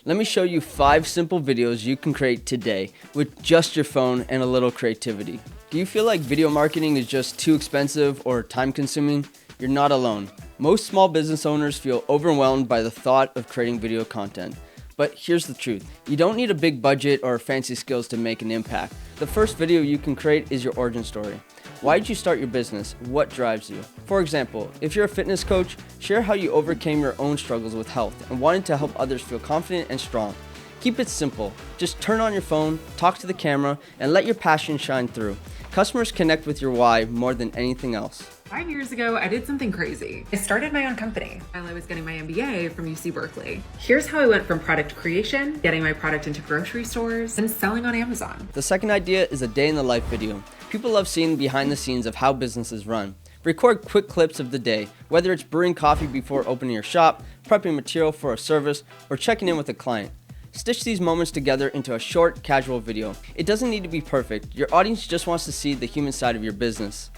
Let me show you 5 simple videos you can create today with just your phone and a little creativity. Do you feel like video marketing is just too expensive or time consuming? You're not alone. Most small business owners feel overwhelmed by the thought of creating video content. But here's the truth. You don't need a big budget or fancy skills to make an impact. The first video you can create is your origin story. Why did you start your business? What drives you? For example, if you're a fitness coach, share how you overcame your own struggles with health and wanted to help others feel confident and strong. Keep it simple. Just turn on your phone, talk to the camera, and let your passion shine through. Customers connect with your why more than anything else. 5 years ago, I did something crazy. I started my own company while I was getting my MBA from UC Berkeley. Here's how I went from product creation, getting my product into grocery stores, and selling on Amazon. The second idea is a day in the life video. People love seeing behind the scenes of how businesses run. Record quick clips of the day, whether it's brewing coffee before opening your shop, prepping material for a service, or checking in with a client. Stitch these moments together into a short, casual video. It doesn't need to be perfect. Your audience just wants to see the human side of your business.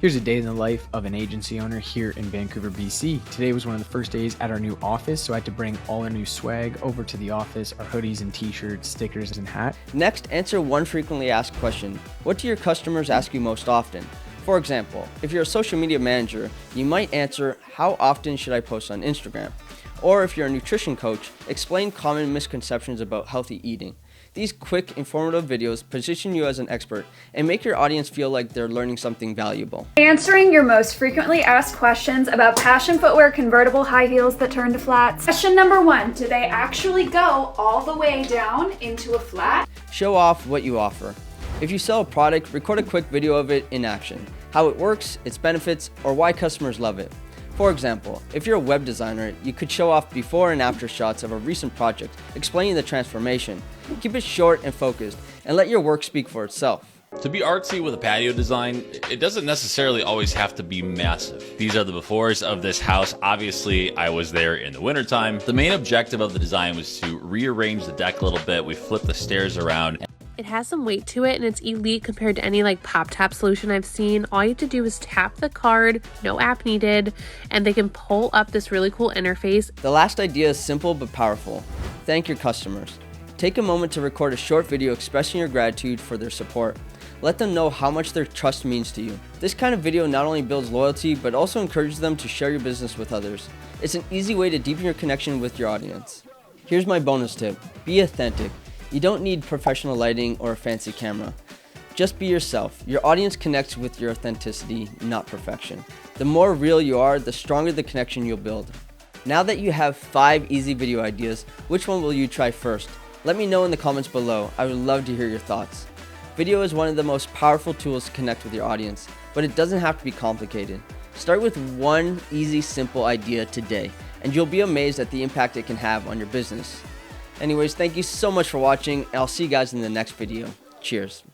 Here's a day in the life of an agency owner here in Vancouver, BC. Today was one of the first days at our new office, so I had to bring all our new swag over to the office, our hoodies and t-shirts, stickers and hat. Next, answer one frequently asked question. What do your customers ask you most often? For example, if you're a social media manager, you might answer, how often should I post on Instagram? Or if you're a nutrition coach, explain common misconceptions about healthy eating. These quick, informative videos position you as an expert and make your audience feel like they're learning something valuable. Answering your most frequently asked questions about passion footwear convertible high heels that turn to flats. Question number 1, do they actually go all the way down into a flat? Show off what you offer. If you sell a product, record a quick video of it in action, how it works, its benefits, or why customers love it. For example, if you're a web designer, you could show off before and after shots of a recent project, explaining the transformation. Keep it short and focused, and let your work speak for itself. To be artsy with a patio design, it doesn't necessarily always have to be massive. These are the befores of this house. Obviously, I was there in the wintertime. The main objective of the design was to rearrange the deck a little bit. We flipped the stairs around. It has some weight to it and it's elite compared to any pop tap solution I've seen. All you have to do is tap the card, no app needed, and they can pull up this really cool interface. The last idea is simple but powerful. Thank your customers. Take a moment to record a short video expressing your gratitude for their support. Let them know how much their trust means to you. This kind of video not only builds loyalty, but also encourages them to share your business with others. It's an easy way to deepen your connection with your audience. Here's my bonus tip. Be authentic. You don't need professional lighting or a fancy camera. Just be yourself. Your audience connects with your authenticity, not perfection. The more real you are, the stronger the connection you'll build. Now that you have 5 easy video ideas, which one will you try first? Let me know in the comments below. I would love to hear your thoughts. Video is one of the most powerful tools to connect with your audience, but it doesn't have to be complicated. Start with one easy, simple idea today, and you'll be amazed at the impact it can have on your business. Anyways, thank you so much for watching, and I'll see you guys in the next video. Cheers.